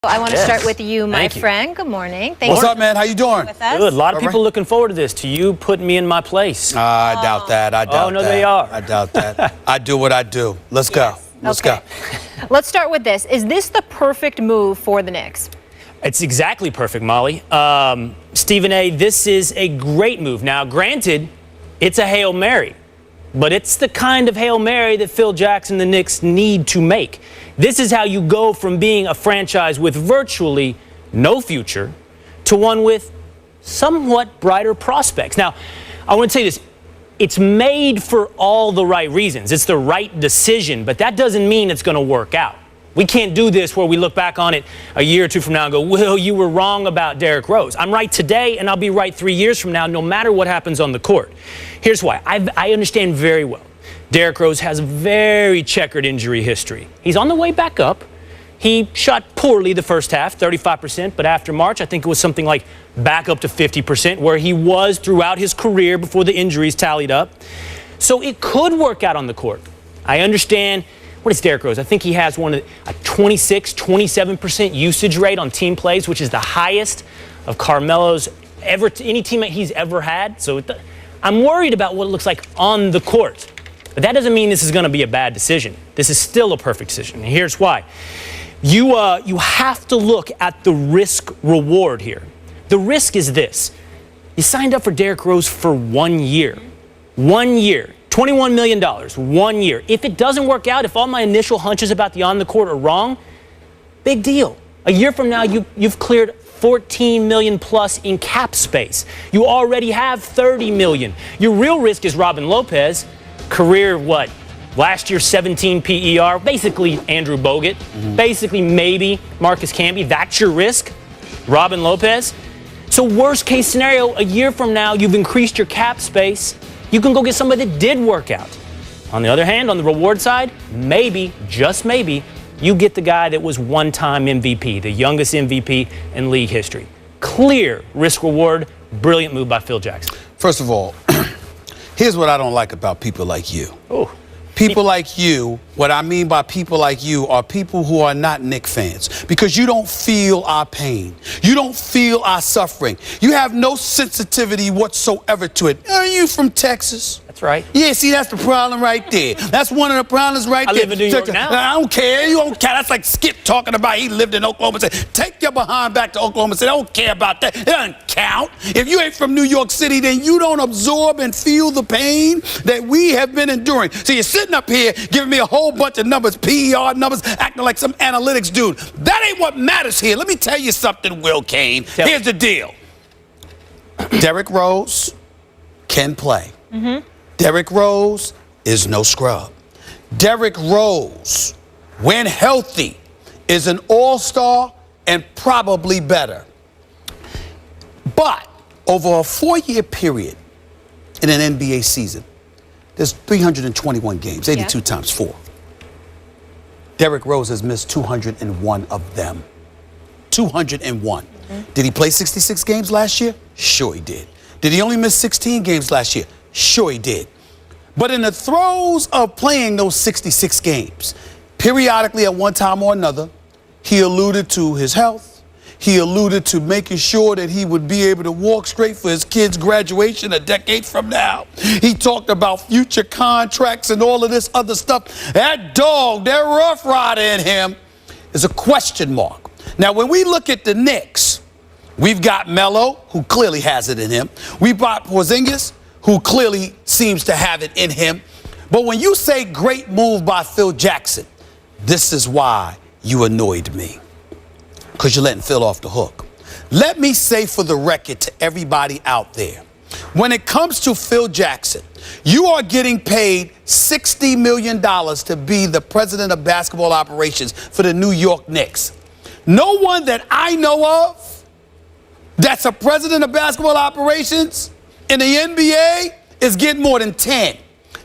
I want to start with you, my friend. Good morning. What's up, man? How you doing? With us. Good. A lot of people looking forward to this, to you putting me in my place. I doubt that. I doubt that. Oh, no, they are. I doubt that. I do what I do. Let's go. Let's go. Let's start with this. Is this the perfect move for the Knicks? It's exactly perfect, Molly. Stephen A., this is a great move. Now, granted, it's a Hail Mary, but it's the kind of Hail Mary that Phil Jackson and the Knicks need to make. This is how you go from being a franchise with virtually no future to one with somewhat brighter prospects. Now, I want to say this. It's made for all the right reasons. It's the right decision, but that doesn't mean it's going to work out. We can't do this where we look back on it a year or two from now and go, Will, you were wrong about Derrick Rose. I'm right today, and I'll be right 3 years from now, no matter what happens on the court. Here's why. I understand very well. Derrick Rose has a very checkered injury history. He's on the way back up. He shot poorly the first half, 35%, but after March, I think it was something like back up to 50%, where he was throughout his career before the injuries tallied up. So it could work out on the court. I understand. What is Derrick Rose? I think he has a 26, 27% usage rate on team plays, which is the highest of Carmelo's any teammate he's ever had. So I'm worried about what it looks like on the court. But that doesn't mean this is going to be a bad decision. This is still a perfect decision. And here's why. You have to look at the risk reward here. The risk is this. You signed up for Derrick Rose for 1 year. 1 year. $21 million. 1 year. If it doesn't work out, if all my initial hunches about the on the court are wrong, big deal. A year from now, you've cleared $14 million plus in cap space. You already have $30 million. Your real risk is Robin Lopez. Career, last year 17 PER, basically Andrew Bogut, basically maybe Marcus Camby. That's your risk, Robin Lopez. So worst case scenario, a year from now, you've increased your cap space. You can go get somebody that did work out. On the other hand, on the reward side, maybe, just maybe, you get the guy that was one-time MVP, the youngest MVP in league history. Clear risk reward, brilliant move by Phil Jackson. First of all, here's what I don't like about people like you. Oh. People like you, what I mean by people like you are people who are not Knicks fans because you don't feel our pain. You don't feel our suffering. You have no sensitivity whatsoever to it. Are you from Texas? That's right. Yeah, see, that's the problem right there. That's one of the problems right there. I live in New York now. I don't care. You don't care. That's like Skip talking about he lived in Oklahoma City. Take your behind back to Oklahoma City. I don't care about that. It doesn't count. If you ain't from New York City, then you don't absorb and feel the pain that we have been enduring. So you're sitting up here giving me a whole bunch of numbers, PER numbers, acting like some analytics dude. That ain't what matters here. Let me tell you something, Will Kane. Here's the deal. Derrick Rose can play. Derrick Rose is no scrub. Derrick Rose, when healthy, is an all-star and probably better. But over a 4-year period in an NBA season, there's 321 games, 82 times 4. Derrick Rose has missed 201 of them. 201. Did he play 66 games last year? Sure he did. Did he only miss 16 games last year? Sure he did. But in the throes of playing those 66 games, periodically at one time or another, he alluded to his health. He alluded to making sure that he would be able to walk straight for his kids' graduation a decade from now. He talked about future contracts and all of this other stuff. That dog, that Rough Rider in him, is a question mark. Now, when we look at the Knicks, we've got Melo, who clearly has it in him. We've got Porzingis, who clearly seems to have it in him. But when you say great move by Phil Jackson, this is why you annoyed me. Because you're letting Phil off the hook. Let me say for the record to everybody out there, when it comes to Phil Jackson, you are getting paid $60 million to be the president of basketball operations for the New York Knicks. No one that I know of that's a president of basketball operations in the NBA is getting more than 10.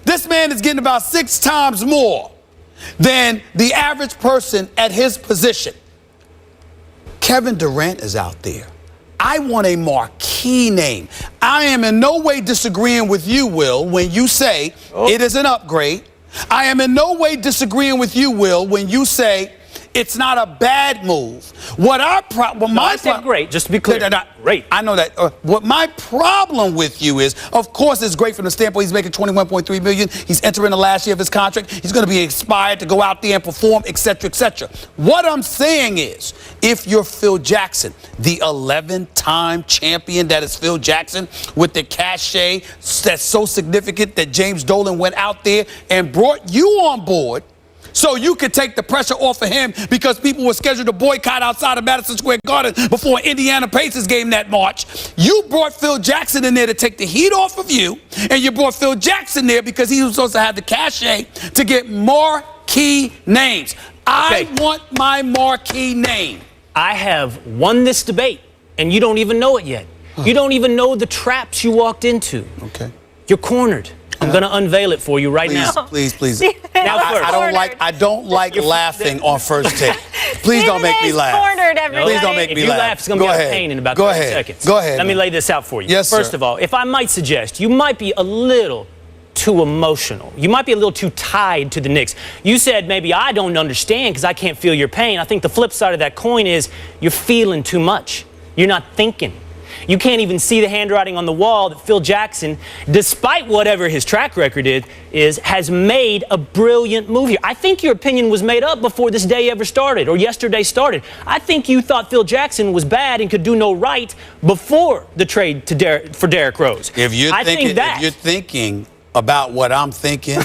This man is getting about 6 times more than the average person at his position. Kevin Durant is out there. I want a marquee name. I am in no way disagreeing with you, Will, when you say it is an upgrade. I am in no way disagreeing with you, Will, when you say it's not a bad move. What our problem, I said great, just to be clear. Great. I know that. What my problem with you is, of course, it's great from the standpoint he's making $21.3 million. He's entering the last year of his contract. He's going to be inspired to go out there and perform, etc., etc. What I'm saying is, if you're Phil Jackson, the 11-time champion that is Phil Jackson, with the cachet that's so significant that James Dolan went out there and brought you on board so you could take the pressure off of him because people were scheduled to boycott outside of Madison Square Garden before an Indiana Pacers game that March. You brought Phil Jackson in there to take the heat off of you, and you brought Phil Jackson there because he was supposed to have the cachet to get marquee names. I want my marquee name. I have won this debate, and you don't even know it yet. You don't even know the traps you walked into. Okay. You're cornered. I'm going to unveil it for you right now. Please. Now, I don't like laughing on first take. Please don't make me laugh. Cornered, everybody. Please don't make me laugh. If you laugh, it's going to be out of pain in about 30 seconds. Go ahead. Let me lay this out for you. Yes, First sir. of all, if I might suggest, you might be a little too emotional. You might be a little too tied to the Knicks. You said maybe I don't understand because I can't feel your pain. I think the flip side of that coin is you're feeling too much. You're not thinking. You can't even see the handwriting on the wall that Phil Jackson, despite whatever his track record is, has made a brilliant move here. I think your opinion was made up before this day ever started or yesterday started. I think you thought Phil Jackson was bad and could do no right before the trade for Derrick Rose. If you're thinking about what I'm thinking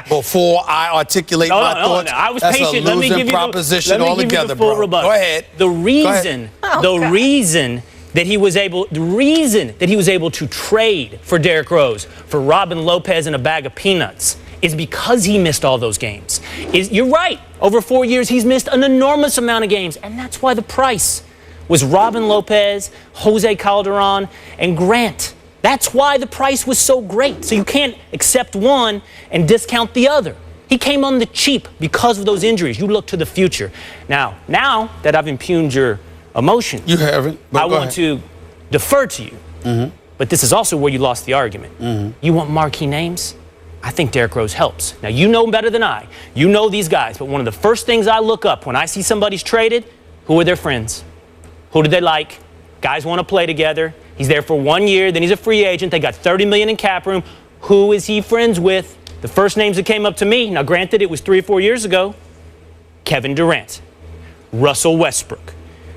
before I articulate my thoughts, I was that's patient. a losing proposition altogether, bro. Go ahead. The reason that he was able to trade for Derrick Rose, for Robin Lopez and a bag of peanuts, is because he missed all those games. You're right. Over 4 years, he's missed an enormous amount of games, and that's why the price was Robin Lopez, Jose Calderon, and Grant. That's why the price was so great. So you can't accept one and discount the other. He came on the cheap because of those injuries. You look to the future. Now that I've impugned your emotion, you haven't. I want to defer to you. Mm-hmm. But this is also where you lost the argument. Mm-hmm. You want marquee names? I think Derrick Rose helps. Now, you know better than I. You know these guys. But one of the first things I look up when I see somebody's traded, who are their friends? Who do they like? Guys want to play together. He's there for 1 year. Then he's a free agent. They got $30 million in cap room. Who is he friends with? The first names that came up to me, now granted it was 3 or 4 years ago, Kevin Durant, Russell Westbrook.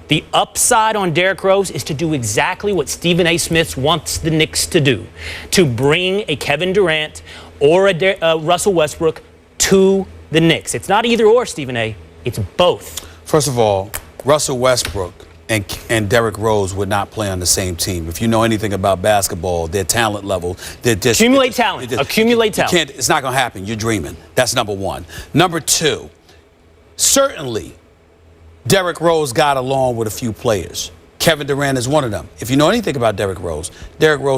The upside on Derrick Rose is to do exactly what Stephen A. Smith wants the Knicks to do, to bring a Kevin Durant or a Russell Westbrook to the Knicks. It's not either or, Stephen A. It's both. First of all, Russell Westbrook and Derrick Rose would not play on the same team. If you know anything about basketball, their talent level, accumulate talent. It's not going to happen. You're dreaming. That's number one. Number two, certainly Derrick Rose got along with a few players. Kevin Durant is one of them. If you know anything about Derrick Rose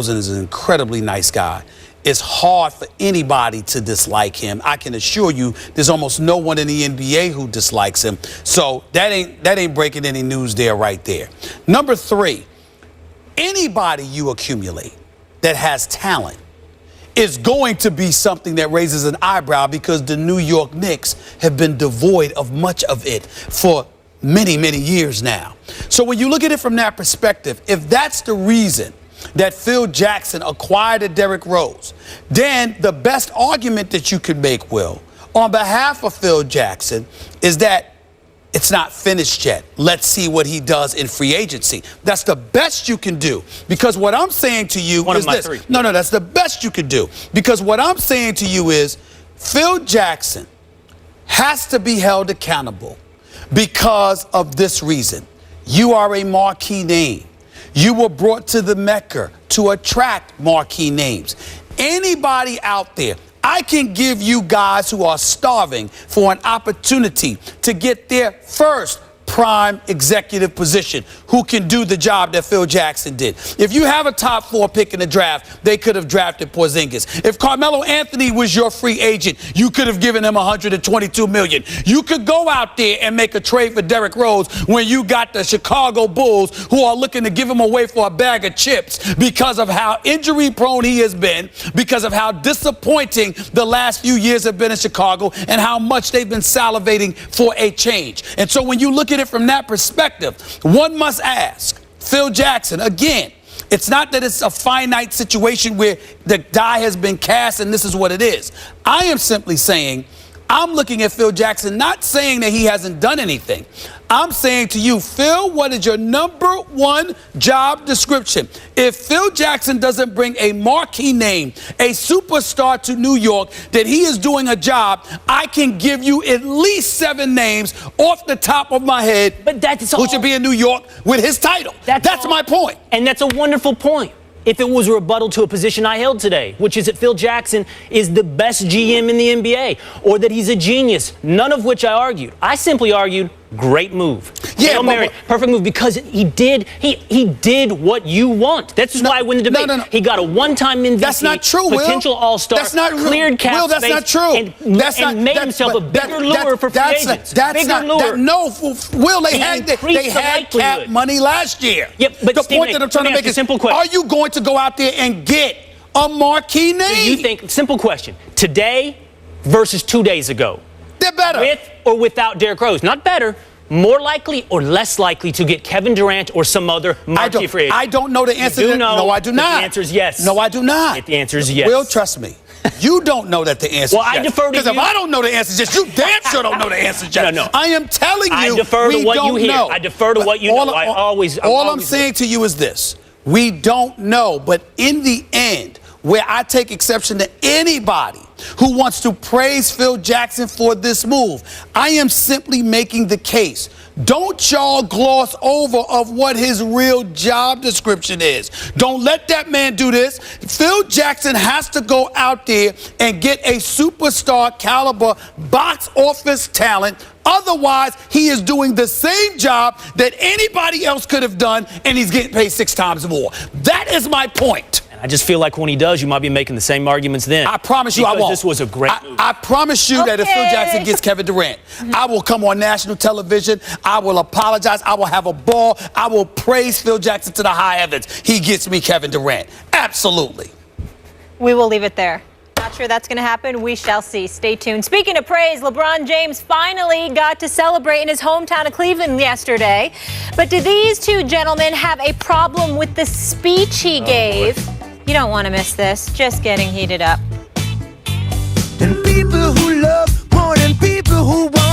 is an incredibly nice guy. It's hard for anybody to dislike him. I can assure you there's almost no one in the NBA who dislikes him. So that ain't breaking any news there right there. Number three, anybody you accumulate that has talent is going to be something that raises an eyebrow because the New York Knicks have been devoid of much of it for many, many years now. So when you look at it from that perspective, if that's the reason that Phil Jackson acquired a Derrick Rose, then the best argument that you could make, Will, on behalf of Phil Jackson, is that it's not finished yet. Let's see what he does in free agency. That's the best you can do. Because what I'm saying to you is this. No, that's the best you could do. Because what I'm saying to you is Phil Jackson has to be held accountable because of this reason. You are a marquee name. You were brought to the Mecca to attract marquee names. Anybody out there, I can give you guys who are starving for an opportunity to get their first prime executive position who can do the job that Phil Jackson did. If you have a top 4 pick in the draft, they could have drafted Porzingis. If Carmelo Anthony was your free agent, you could have given him $122 million. You could go out there and make a trade for Derrick Rose when you got the Chicago Bulls who are looking to give him away for a bag of chips because of how injury prone he has been, because of how disappointing the last few years have been in Chicago and how much they've been salivating for a change. And so when you look at at it from that perspective, one must ask, Phil Jackson, again, it's not that it's a finite situation where the die has been cast and this is what it is. I am simply saying, I'm looking at Phil Jackson, not saying that he hasn't done anything. I'm saying to you, Phil, what is your number one job description? If Phil Jackson doesn't bring a marquee name, a superstar to New York, that he is doing a job, I can give you at least 7 names off the top of my head But that's who should be in New York with his title. That's my point. And that's a wonderful point. If it was a rebuttal to a position I held today, which is that Phil Jackson is the best GM in the NBA, or that he's a genius, none of which I argued. I simply argued, great move. Yeah, Hail Mary, perfect move, because he did what you want. That's just why I win the debate. No. He got a one-time MVP, That's not true, Will. potential all-star, That's not cleared cap Will, that's space, not true. and made himself a bigger lure for free agents. Will, they had cap money last year. Yep, but the Stephen point that I'm trying to make is, simple question. Are you going to go out there and get a marquee name? Do you think, simple question, today versus 2 days ago, they're better. with or without Derrick Rose? Not better, more likely or less likely to get Kevin Durant or some other marquee free agent? I don't know the answer. No, I do not. The answer is yes. No, I do not. The answer is yes. Will, trust me. You don't know that the answer Well, is yes. I defer to you. Because if I don't know the answer is yes, you damn sure don't know the answer is yes. No. I am telling you, I defer to what you hear. know. I defer to what you know. All I'm saying to you is this. We don't know, but in the end, where I take exception to anybody who wants to praise Phil Jackson for this move, I am simply making the case. Don't y'all gloss over of what his real job description is. Don't let that man do this. Phil Jackson has to go out there and get a superstar caliber box office talent. Otherwise, he is doing the same job that anybody else could have done, and he's getting paid 6 times more. That is my point. I just feel like when he does, you might be making the same arguments then. I promise you I won't. This was a great move. I promise you that if Phil Jackson gets Kevin Durant, I will come on national television. I will apologize. I will have a ball. I will praise Phil Jackson to the high heavens. He gets me Kevin Durant. Absolutely. We will leave it there. Not sure that's going to happen. We shall see. Stay tuned. Speaking of praise, LeBron James finally got to celebrate in his hometown of Cleveland yesterday. But do these two gentlemen have a problem with the speech he gave? Boy. You don't want to miss this. Just getting heated up. And people who love more than people who want